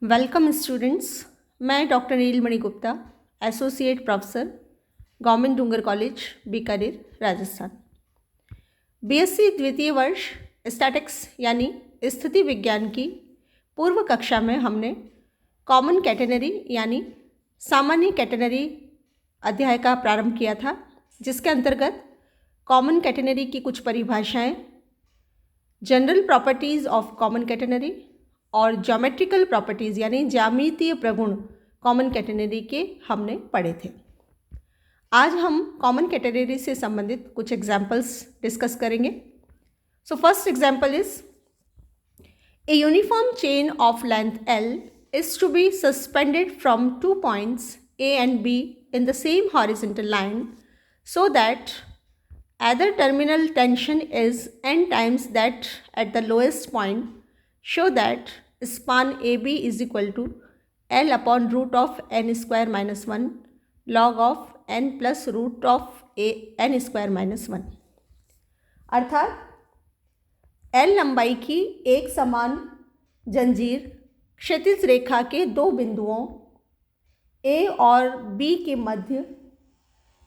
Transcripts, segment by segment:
Welcome students. मैं doctor Neelmani Gupta, associate professor, government Dungar college, Bikaner, Rajasthan. BSc द्वितीय वर्ष स्टैटिक्स यानी स्थिति विज्ञान की पूर्व कक्षा में हमने कॉमन कैटेनरी यानी सामान्य कैटेनरी अध्याय का प्रारंभ किया था, जिसके अंतर्गत कॉमन कैटेनरी की कुछ परिभाषाएं, general properties of common catenary और ज्योमेट्रिकल प्रॉपर्टीज़ यानी ज्यामितीय प्रगुण कॉमन कैटेनरी के हमने पढ़े थे। आज हम कॉमन कैटेनरी से संबंधित कुछ एग्जाम्पल्स डिस्कस करेंगे। So first example is a uniform chain of length L is to be suspended from 2 points A and B in the same horizontal line so that either terminal tension is n times that at the lowest point. Show that span AB is equal to L upon root of n square minus 1 log of n plus root of n square minus 1। अर्थात L लंबाई की एक समान जंजीर क्षैतिज रेखा के दो बिंदुओं A और B के मध्य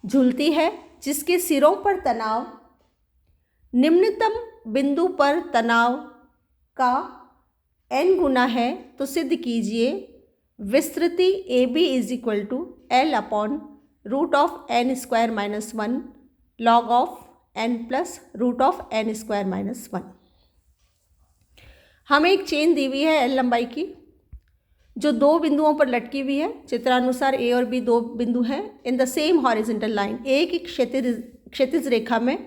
झूलती है, जिसके सिरों पर तनाव निम्नतम बिंदु पर तनाव का n गुना है। तो सिद्ध कीजिए विस्तृति AB is equal to L upon root of n square minus 1 log of n plus root of n square minus 1। हमें एक चेन दी हुई है L लंबाई की, जो दो बिंदुओं पर लटकी हुई है। चित्रानुसार A और B दो बिंदु हैं in the same horizontal line. एक ही क्षैतिज रेखा में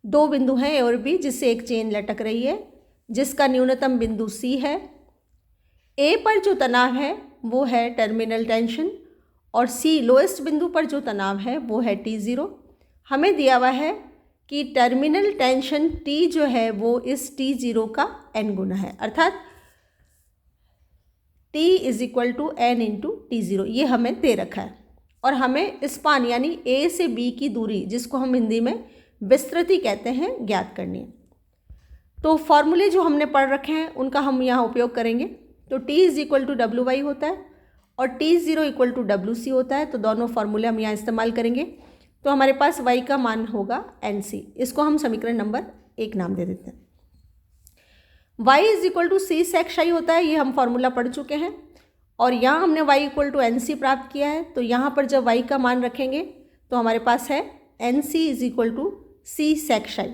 दो बिंदु हैं A और B, जिससे एक चेन लटक रही है, जिसका न्यूनतम बिंदु C है। A पर जो तनाव है वो है टर्मिनल टेंशन और C लोएस्ट बिंदु पर जो तनाव है वो है T0। हमें दिया हुआ है कि टर्मिनल टेंशन T जो है वो इस T0 का n गुना है, अर्थात T is equal to n into T0, ये हमें दे रखा है। और हमें स्पान यानी A से B की दूरी, जिसको हम हिंदी में विस्तृति कहते हैं, ज्ञात करनी है। तो फॉर्मूले जो हमने पढ़ रखे हैं उनका हम यहाँ उपयोग करेंगे। तो T is equal to WY होता है और T0 इक्वल टू WC होता है। तो दोनों फॉर्मूले हम यहाँ इस्तेमाल करेंगे। तो हमारे पास Y का मान होगा NC। इसको हम समीकरण नंबर 1 नाम दे देते हैं। Y is equal to C sec psi होता है, ये हम फॉर्मूला पढ़ चुके हैं। और यहाँ हमने Y इक्वल टू NC प्राप्त किया है। तो यहाँ पर जब Y का मान रखेंगे तो हमारे पास है NC is equal to C sec psi।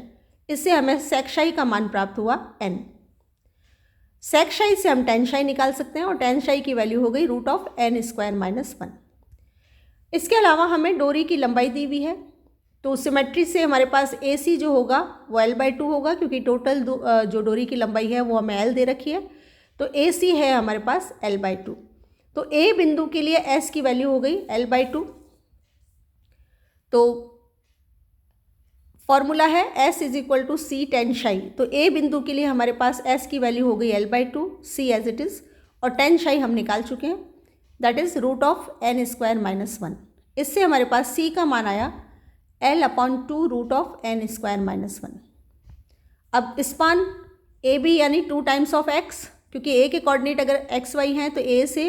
इससे हमें sec psi का मान प्राप्त हुआ n। sec psi से हम tan psi निकाल सकते हैं और tan psi की वैल्यू हो गई root of n square minus 1। इसके अलावा हमें डोरी की लंबाई दी हुई है। तो सिमेट्री से हमारे पास AC जो होगा वो L/2 होगा, क्योंकि टोटल जो डोरी की लंबाई है वो हमें L दे रखी है। तो AC है हमारे पास L/2। तो A बिंदु के लिए S की वैल्यू हो गई L/2। तो फॉर्मूला है S is equal to C tan psi। तो A बिंदु के लिए हमारे पास S की वैल्यू हो गई L/2, C as it is, और tan psi हम निकाल चुके हैं, that is root of n square minus 1। इससे हमारे पास C का मान आया L upon 2 root of n square minus 1। अब स्पान AB यानी 2 टाइम्स ऑफ x, क्योंकि A के कोऑर्डिनेट अगर XY हैं तो A से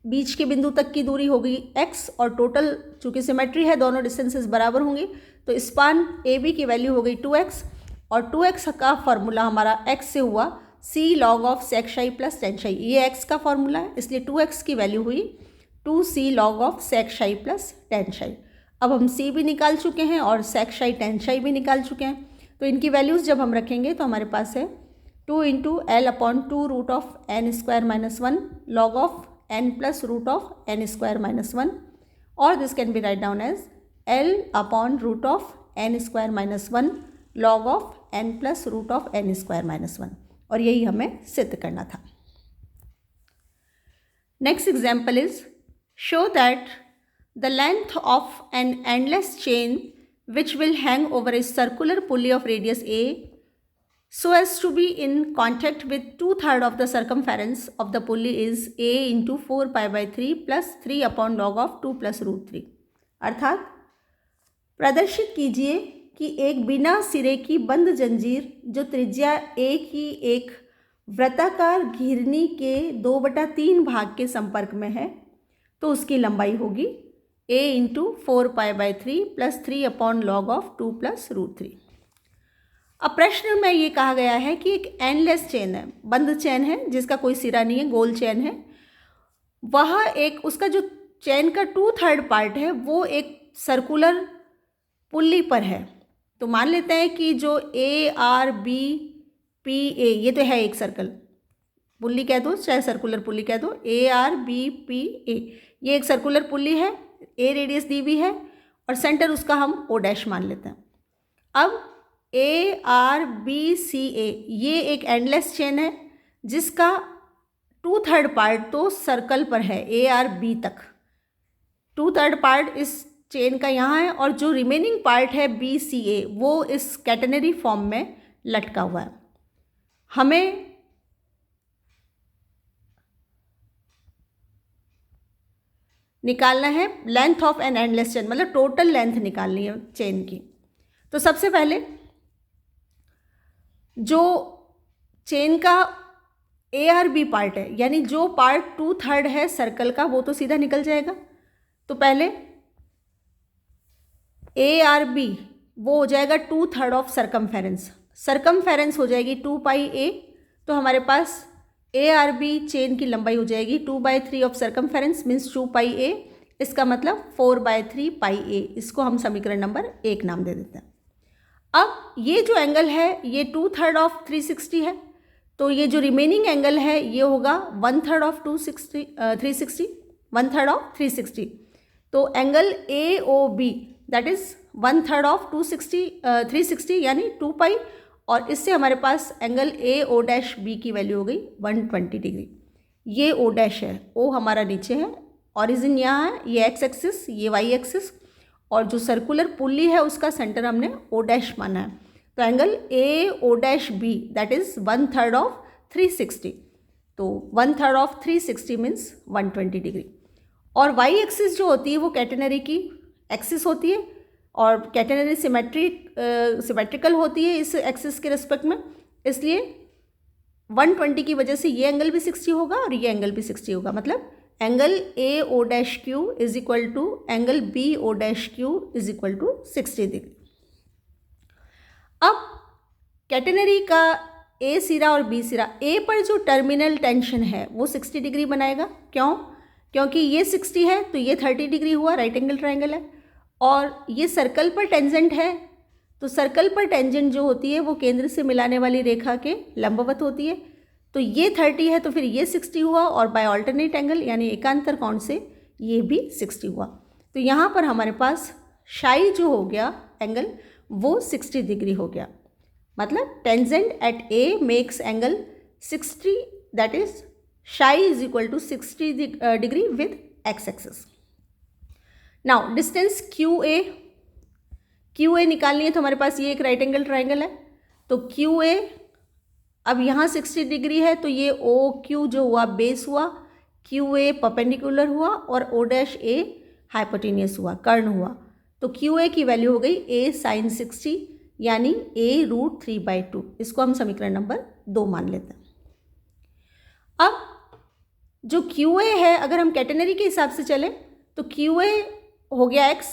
बीच के बिंदु तक की दूरी होगी x, और टोटल चूँकि सिमेट्री है दोनों डिस्टेंसेस बराबर होंगे। तो स्पान AB की वैल्यू हो गई 2x, और 2x का फॉर्मूला हमारा x से हुआ C log of sec psi plus tan psi। ये x का फॉर्मूला है, इसलिए 2x की वैल्यू हुई 2C log of sec psi plus tan psi। अब हम C भी निकाल चुके हैं और sec psi tan psi भी निकाल चुके हैं। तो इनकी वैल्यूज़ जब हम रखेंगे तो हमारे पास है 2 into L upon 2 root of n square minus 1 log of n plus root of n square minus 1, और this can be write down as L upon root of n square minus 1 log of n plus root of n square minus 1। और यही हमें सिद्ध करना था। Next example is show that the length of an endless chain which will hang over a circular pulley of radius A so as to be in contact with 2/3 of the circumference of the pulley is A into 4 pi by 3 plus 3 upon log of 2 plus root 3। अर्थात प्रदर्शित कीजिए कि एक बिना सिरे की बंद जंजीर जो त्रिज्या A की एक वृत्ताकार घिरनी के 2/3 भाग के संपर्क में है तो उसकी लंबाई होगी a इंटू 4π/3 प्लस 3/log(2 + √3). अब प्रश्न में ये कहा गया है कि एक एंडलेस चेन है, बंद चेन है जिसका कोई सिरा नहीं है, गोल चेन है, वह एक उसका जो चेन का 2/3 पार्ट है वो एक सर्कुलर पुल्ली पर है। तो मान लेते हैं कि जो ARBPA ये तो है एक सर्कल पुल्ली कह दो, चाहे सर्कुलर पुल्ली कह दो, ARBPA ये एक सर्कुलर पुल्ली है, A रेडियस दी हुई है और सेंटर उसका हम O' मान लेते हैं। अब ARBCA ये एक एंडलेस चेन है जिसका 2/3 पार्ट तो सर्कल पर है ARB तक, 2/3 पार्ट इस चेन का यहाँ है और जो रिमेनिंग पार्ट है BCA वो इस कैटेनरी फॉर्म में लटका हुआ है। हमें निकालना है length of an endless chain, मतलब टोटल लेंथ निकालनी है चेन की। तो सबसे पहले जो चेन का ARB पार्ट है, यानी जो पार्ट 2/3 है सर्कल का, वो तो सीधा निकल जाएगा। तो पहले ARB वो हो जाएगा 2/3 ऑफ सरकमफेरेंस, सरकमफेरेंस हो जाएगी 2πA। तो हमारे पास ARB चेन की लंबाई हो जाएगी 2/3 ऑफ सरकमफेरेंस मीन्स 2πA, इसका मतलब 4/3πA। इसको हम समीकरण नंबर 1 नाम दे देते हैं। अब ये जो एंगल है ये 2/3 ऑफ 360 है, तो ये जो रिमेनिंग एंगल है ये होगा 1/3 ऑफ 360, 1/3 ऑफ 360। तो angle AOB that is 1/3 of 360 यानी 2π, और इससे हमारे पास एंगल AO'B की वैल्यू हो गई 120 डिग्री। ये O' है, O हमारा नीचे है, ऑरिजिन यहाँ है, ये x एक्सिस, ये y एक्सिस, और जो सर्कुलर पुल्ली है उसका सेंटर हमने O' माना है। तो angle AO'B that is 1/3 of 360, तो 1/3 ऑफ 360 मीन्स 120 डिग्री। और y एक्सिस जो होती है वो कैटेनरी की एक्सिस होती है और कैटेनरी सिमेट्रिकल होती है इस एक्सिस के रिस्पेक्ट में, इसलिए 120 की वजह से ये एंगल भी 60 होगा और ये एंगल भी 60 होगा। मतलब angle AO'Q is equal to angle BO'Q is equal to 60 degree. अब कैटेनरी का A सिरा और B सिरा, A पर जो टर्मिनल टेंशन है वो 60 डिग्री बनाएगा। क्यों? क्योंकि ये 60 है तो ये 30 डिग्री हुआ, राइट एंगल ट्रायंगल है, और ये सर्कल पर टेंजेंट है, तो सर्कल पर टेंजेंट जो होती है वो केंद्र से मिलाने वाली रेखा के लंबवत होती है। तो ये 30 है तो फिर ये 60 हुआ, और बाय ऑल्टरनेट एंगल यानी एकांतर कोण से ये भी 60 हुआ। तो यहाँ पर हमारे पास शाई जो हो गया एंगल वो 60 डिग्री हो गया। मतलब tangent at A makes angle 60, that is psi is equal to 60 degree with x axis. Now distance QA निकालनी है, तो हमारे पास ये एक राइट एंगल ट्रायंगल है, तो QA अब यहाँ 60 डिग्री है तो ये OQ जो हुआ बेस हुआ, QA परपेंडिकुलर हुआ और O' हाइपोटेनियस हुआ, कर्ण हुआ। तो QA की वैल्यू हो गई A sin 60 यानी A√3/2। इसको हम समीकरण नंबर 2 मान लेते हैं। अब जो QA है अगर हम कैटेनरी के हिसाब से चलें तो QA हो गया x,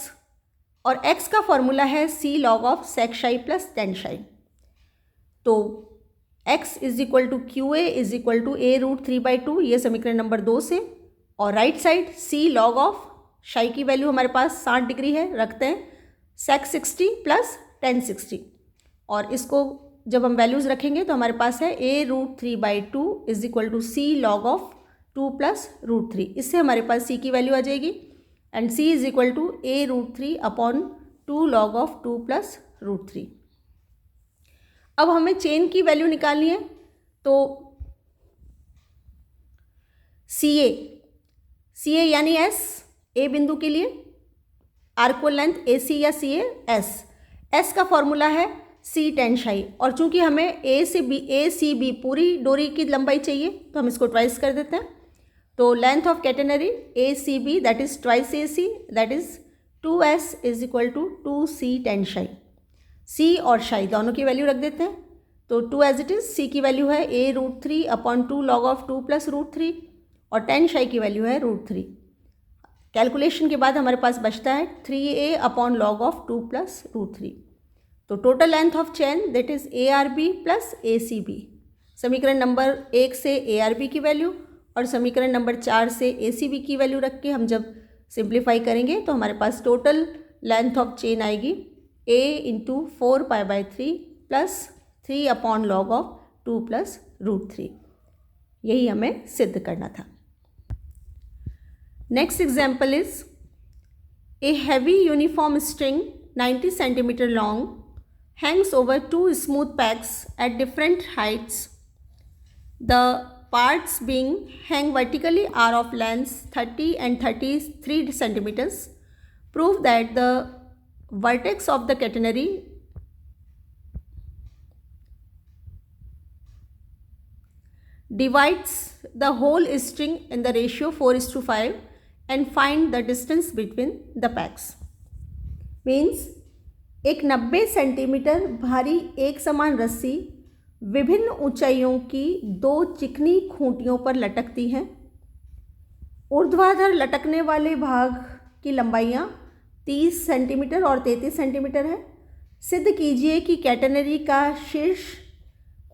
और x का फॉर्मूला है C log of sec psi plus tan psi। तो x is equal to QA is equal to A√3/2, ये समीकरण नंबर 2 से, और right side C log of psi की वैल्यू हमारे पास 60 डिग्री है, रखते हैं sec 60 प्लस tan 60, और इसको जब हम वैल्यूज़ रखेंगे तो हमारे पास है A√3/2 is equal to C log of 2 plus √3। इससे हमारे पास C की वैल्यू आ जाएगी, and C is equal to A√3/2 log of 2 plus √3। अब हमें चेन की वैल्यू निकालनी है, तो CA यानी S, A बिंदु के लिए आर्क लेंथ AC या CA S का फॉर्मूला है C tan psi, और चूंकि हमें A से B पूरी डोरी की लंबाई चाहिए तो हम इसको ट्वाइस कर देते हैं। तो length of catenary ACB that is twice AC that is 2S is equal to 2C tan psi। C और psi दोनों की वैल्यू रख देते हैं, तो 2 एज इट इज़, सी की वैल्यू है a√3/2 log of 2 + √3 और tan psi की वैल्यू है √3। कैलकुलेशन के बाद हमारे पास बचता है 3a/log of 2 + √3। तो total length of chain that is ARB + ACB। समीकरण नंबर 1 से ARB की वैल्यू और समीकरण नंबर 4 से ACB की वैल्यू रख के हम जब सिंप्लीफाई करेंगे तो हमारे पास टोटल लेंथ ऑफ चेन आएगी a × 4π/3 + 3/log of 2 + √3। यही हमें सिद्ध करना था। Next example is a heavy uniform string 90 cm long hangs over 2 smooth pegs at different heights. The parts being hang vertically are of lengths 30 and 33 centimeters. Prove that the vertex of the catenary divides the whole string in the ratio 4:5 and find the distance between the pegs. Means एक 90 centimetre भारी एक समान रस्सी विभिन्न ऊंचाइयों की 2 चिकनी खूंटियों पर लटकती हैं। ऊर्ध्वाधर लटकने वाले भाग की लंबाइयाँ 30 सेंटीमीटर और 33 सेंटीमीटर है। सिद्ध कीजिए कि कैटेनरी का शीर्ष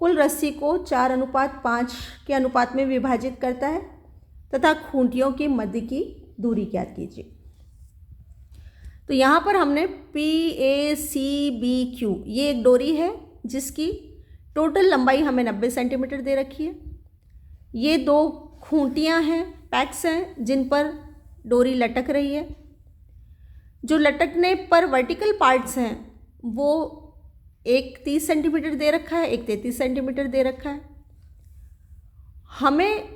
कुल रस्सी को 4:5 के अनुपात में विभाजित करता है तथा खूंटियों के मध्य की दूरी ज्ञात कीजिए। तो यहाँ पर हमने PACBQ ये एक डोरी है जिसकी टोटल लंबाई हमें 90 सेंटीमीटर दे रखी है। ये 2 खूंटियाँ हैं, पैक्स हैं जिन पर डोरी लटक रही है। जो लटकने पर वर्टिकल पार्ट्स हैं वो एक 30 सेंटीमीटर दे रखा है, एक 33 सेंटीमीटर दे रखा है। हमें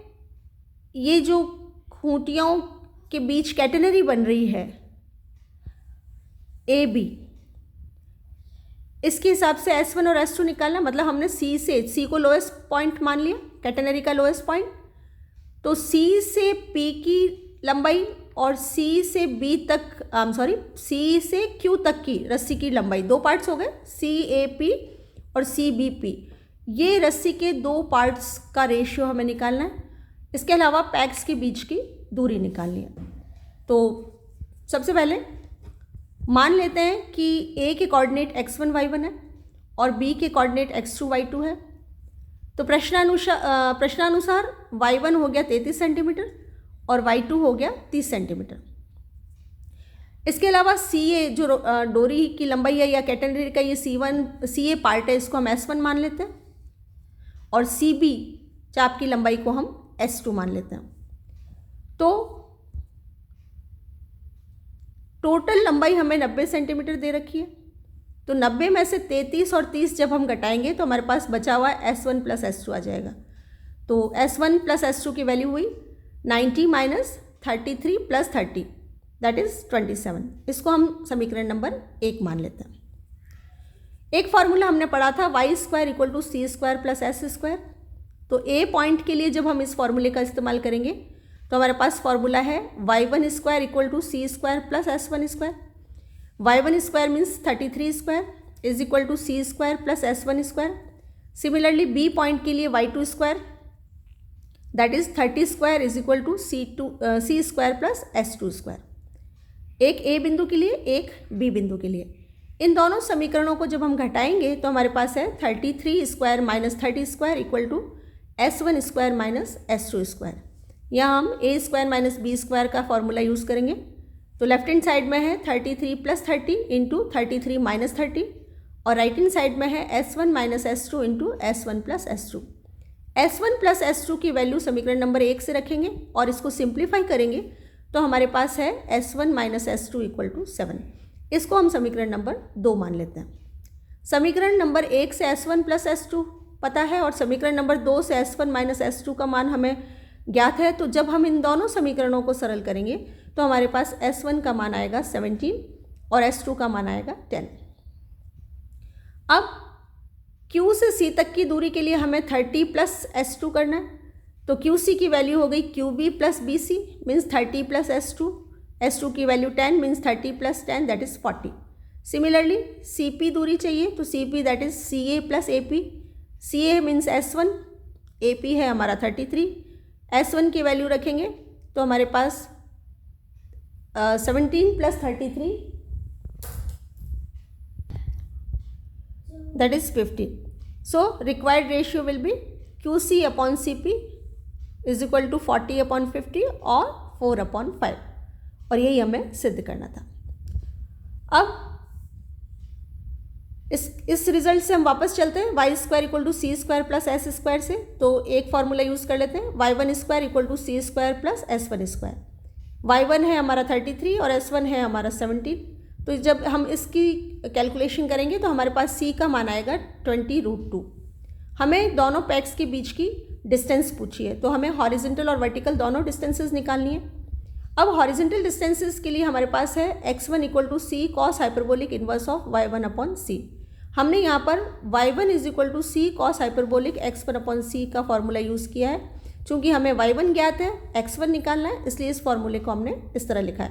ये जो खूंटियों के बीच कैटेनरी बन रही है AB, इसके हिसाब से S1 और S2 निकालना, मतलब हमने C को लोएस्ट पॉइंट मान लिया, कैटेनरी का लोएस्ट पॉइंट। तो C से P की लंबाई और C से Q तक की रस्सी की लंबाई, 2 पार्ट्स हो गए, CAP और CBP। ये रस्सी के 2 पार्ट्स का रेशियो हमें निकालना है। इसके अलावा पैक्स के बीच की दूरी निकालनी है। तो सबसे पहले मान लेते हैं कि A के कोऑर्डिनेट x1 y1 है और B के कोऑर्डिनेट x2 y2 है। तो प्रश्नानुसार y1 हो गया 33 सेंटीमीटर और y2 हो गया 30 सेंटीमीटर। इसके अलावा CA जो डोरी की लंबाई है या कैटेनरी का ये CA पार्ट है, इसको हम S1 मान लेते हैं और CB चाप की लंबाई को हम S2 मान लेते हैं। तो टोटल लंबाई हमें 90 सेंटीमीटर दे रखी है। तो 90 में से 33 और 30 जब हम घटाएंगे तो हमारे पास बचा हुआ S1 + S2 आ जाएगा। तो S1 + S2 की वैल्यू हुई 90 - 33 + 30 दैट इज़ 27। इसको हम समीकरण नंबर 1 मान लेते हैं। एक फार्मूला हमने पढ़ा था y² = c² + s²। तो A पॉइंट के लिए जब हम इस फार्मूले का इस्तेमाल करेंगे तो हमारे पास फार्मूला है y1² = c² + s1²। y1² means 33² = c² + s1²। Similarly B point के लिए y2² that is 30² = c² + s2²। एक A बिंदु के लिए, एक B बिंदु के लिए। इन दोनों समीकरणों को जब हम घटाएंगे तो हमारे पास है 33² - 30² = s1² - s2²। यहाँ हम A² - B² का फॉर्मूला यूज़ करेंगे। तो लेफ्ट हैंड साइड में है 33 + 30 × 33 - 30 और राइट हैंड साइड में है S1 - S2 × S1 + S2। S1 + S2 की वैल्यू समीकरण नंबर 1 से रखेंगे और इसको सिंप्लीफाई करेंगे तो हमारे पास है S1 - S2 = 7। इसको हम समीकरण नंबर 2 मान लेते हैं। समीकरण नंबर 1 से S1 + S2 पता है और समीकरण नंबर 2 से S1 - S2 का मान हमें ज्ञात है। तो जब हम इन दोनों समीकरणों को सरल करेंगे तो हमारे पास S1 का मान आएगा 17 और S2 का मान आएगा 10। अब Q से C तक की दूरी के लिए हमें 30 + S2 करना है। तो QC की वैल्यू हो गई QB + BC means 30 + S2। S2 की value 10 means 30 + 10 that is 40। Similarly CP दूरी चाहिए तो CP that is CA + AP C A means S1, A P है हमारा 33, S1 की वैल्यू रखेंगे तो हमारे पास 17 + 33 that is 50. So required ratio will be QC/CP is equal to 40/50 और 4/5 और यही हमें सिद्ध करना था। अब इस रिजल्ट से हम वापस चलते हैं y² = c² + s² से, तो एक फार्मूला यूज़ कर लेते हैं y1² = c² + s1²। y1 है हमारा 33 और s1 है हमारा 17, तो जब हम इसकी कैलकुलेशन करेंगे तो हमारे पास c का मान आएगा 20√2। हमें दोनों पैक्स के बीच की डिस्टेंस पूछी है, तो हमें हॉरिजेंटल और वर्टिकल दोनों डिस्टेंसेस निकालनी है। अब हॉरिजेंटल डिस्टेंसेस के लिए हमारे पास है x1 = c cos hyperbolic inverse of y1/c। हमने यहाँ पर y1 = c cos hyperbolic x1/c का फॉर्मूला यूज़ किया है। चूँकि हमें y1 ज्ञात है, x1 निकालना है, इसलिए इस फॉर्मूले को हमने इस तरह लिखा है।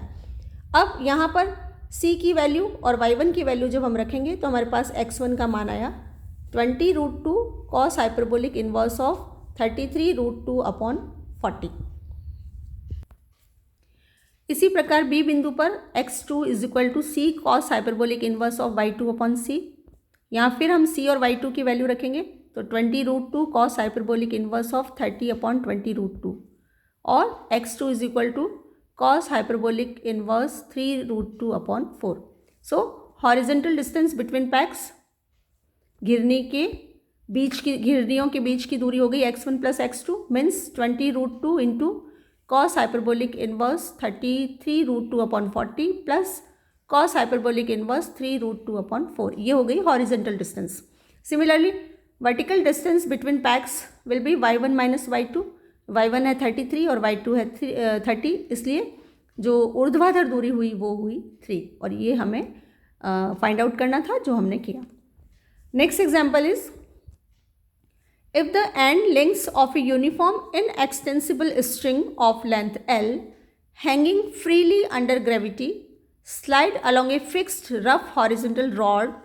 अब यहाँ पर c की वैल्यू और y1 की वैल्यू जब हम रखेंगे तो हमारे पास x1 का मान आया 20√2 cos हाइपरबोलिक इन्वर्स ऑफ 33√2/40। इसी प्रकार बी बिंदु पर x2 = c cos hyperbolic inverse of y2/c। यहाँ फिर हम c और y2 की वैल्यू रखेंगे तो 20√2 cos हाइपरबोलिक इन्वर्स ऑफ 30/20√2 और x2 = cos हाइपरबोलिक इन्वर्स 3√2/4। सो हॉरिजेंटल डिस्टेंस बिटवीन पैक्स, घिरनियों के बीच की दूरी हो गई x1 + x2 means 20√2 × cos hyperbolic inverse 33√2/40 plus cos hyperbolic inverse 3√2/4। ये हो गई horizontal distance. Similarly vertical distance between PACS will be y1 - y2। y1 है 33 और y2 है 30, इसलिए जो ऊर्ध्वाधर दूरी हुई वो हुई 3 और ये हमें फाइंड आउट करना था, जो हमने किया। Next example is if the end lengths of a uniform inextensible string of length L hanging freely under gravity slide along a fixed rough horizontal rod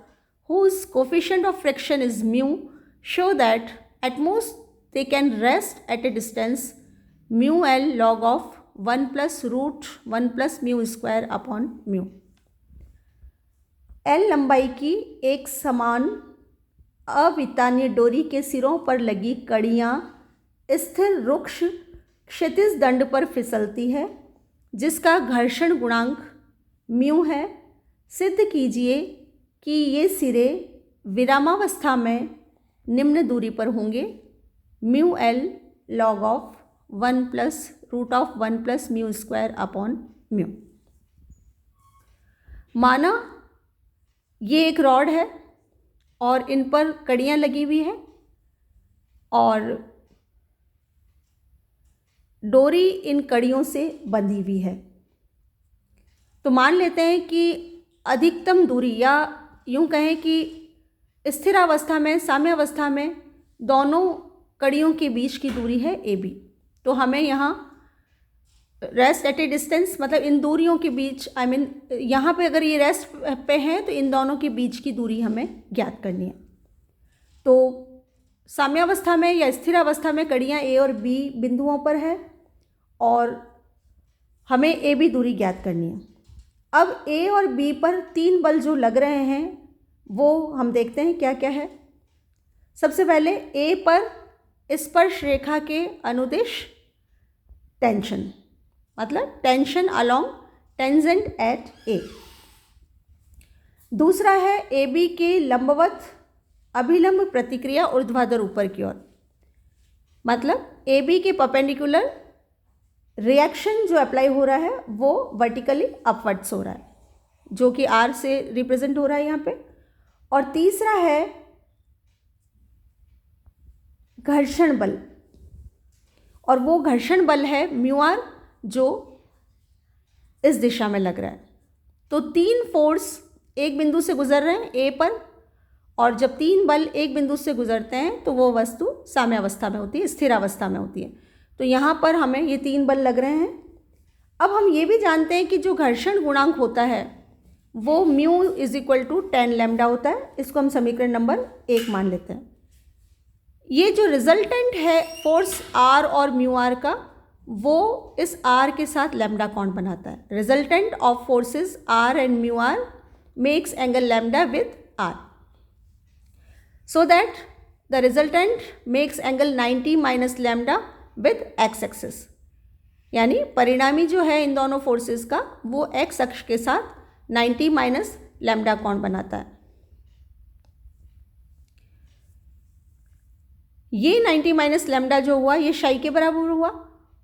whose coefficient of friction is mu, show that at most they can rest at a distance mu L log of 1 + √1 + mu²/mu। L लंबाई की एक समान अवितानीय डोरी के सिरों पर लगी कड़ियाँ स्थिर रुक्ष क्षैतिज दंड पर फिसलती है, जिसका घर्षण गुणांक म्यू है। सिद्ध कीजिए कि ये सिरे विरामावस्था में निम्न दूरी पर होंगे mu L log of 1 + √1 + mu²/mu। माना ये एक रॉड है और इन पर कड़ियाँ लगी हुई है और डोरी इन कड़ियों से बंधी हुई है। तो मान लेते हैं कि अधिकतम दूरी, या यूँ कहें कि स्थिरावस्था में, साम्यावस्था में दोनों कड़ियों के बीच की दूरी है AB। तो हमें यहाँ रेस्ट एट ए डिस्टेंस, मतलब इन दूरियों के बीच, यहाँ पे अगर ये रेस्ट पे हैं तो इन दोनों के बीच की दूरी हमें ज्ञात करनी है। तो साम्यावस्था में या स्थिरावस्था में कड़ियाँ A और B बिंदुओं पर है और हमें AB दूरी ज्ञात करनी है। अब A और B पर 3 बल जो लग रहे हैं वो हम देखते हैं क्या क्या है। सबसे पहले A पर स्पर्श रेखा के अनुदिश टेंशन, मतलब tension along tangent at A। दूसरा है AB के लंबवत अभिलंब प्रतिक्रिया ऊर्ध्वाधर ऊपर की ओर, मतलब AB के परपेंडिकुलर रिएक्शन जो अप्लाई हो रहा है वो वर्टिकली अपवर्ड्स हो रहा है, जो कि R से रिप्रेजेंट हो रहा है यहाँ पे। और तीसरा है घर्षण बल, और वो घर्षण बल है μr जो इस दिशा में लग रहा है। तो 3 फोर्स एक बिंदु से गुजर रहे हैं A पर, और जब 3 बल एक बिंदु से गुजरते हैं तो वो वस्तु साम्यावस्था में होती है, स्थिरावस्था में होती है। तो यहाँ पर हमें ये 3 बल लग रहे हैं। अब हम ये भी जानते हैं कि जो घर्षण गुणांक होता है वो μ = 10 लैम्डा होता है। इसको हम समीकरण नंबर 1 मान लेते हैं। ये जो रिजल्टेंट है फोर्स आर और म्यू आर का, वो इस आर के साथ लैम्डा कोण बनाता है. Resultant of forces R and mu R makes angle lambda with R, so that the resultant makes angle 90 minus lambda with X axis. यानी परिणामी जो है इन दोनों फोर्सेस का, वो एक्स अक्ष के साथ 90 माइनस लैम्डा कोण बनाता है. ये 90 माइनस लैम्डा जो हुआ ये शाई के बराबर हुआ,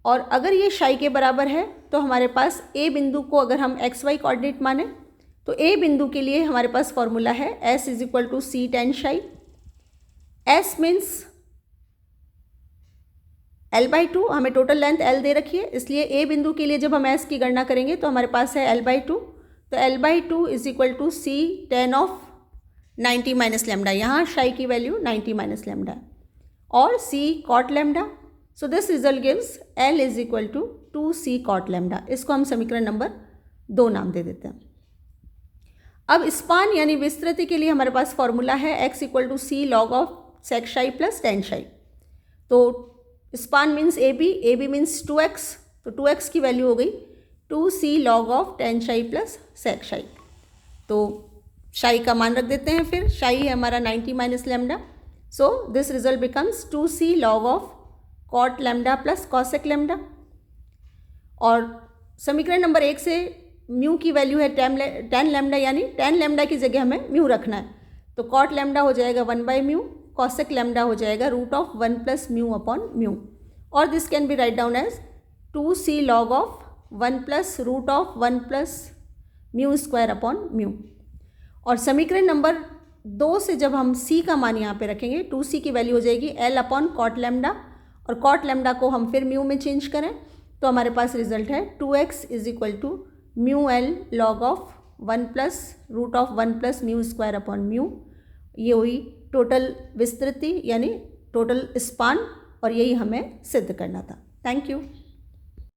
और अगर ये शाई के बराबर है तो हमारे पास ए बिंदु को अगर हम एक्स वाई कोऑर्डिनेट माने तो ए बिंदु के लिए हमारे पास फॉर्मूला है S is equal to c tan psi. S means L/2, हमें टोटल लेंथ L दे रखी है, इसलिए ए बिंदु के लिए जब हम S की गणना करेंगे तो हमारे पास है L/2. तो L/2 is equal to c tan of 90 minus lambda. यहाँ शाई की वैल्यू 90 माइनस लैम्डा है, और C cot lambda. So this result gives L is equal to 2C cot lambda. इसको हम समीकरण नंबर 2 नाम दे देते हैं. अब स्पान यानी विस्तृति के लिए हमारे पास फॉर्मूला है x equal to c log of sec psi plus tan psi. तो span means A B means 2x, तो 2x की वैल्यू हो गई 2C log of tan psi plus sec psi. तो शाई का मान रख देते हैं, फिर शाई है हमारा 90 minus lambda. So this result becomes 2C log of cot lambda plus cosec lambda. और समीकरण नंबर 1 से म्यू की वैल्यू है 10 लैम्डा, यानी 10 लैम्डा की जगह हमें म्यू रखना है. तो कॉट लैम्डा हो जाएगा 1/म्यू, कॉसेक लैम्डा हो जाएगा root of 1 plus mu upon mu, और this can be write down as 2C log of 1 plus root of 1 plus mu square upon mu. और समीकरण नंबर 2 से जब हम C का मान यहाँ पे रखेंगे, 2C की वैल्यू हो जाएगी L अपॉन कॉट लैम्डा, और कॉट लैम्डा को हम फिर म्यू में चेंज करें तो हमारे पास रिजल्ट है 2x is equal to mu L log of 1 plus root of 1 plus mu square upon mu. ये हुई टोटल विस्तृति यानी टोटल स्पान, और यही हमें सिद्ध करना था. Thank you.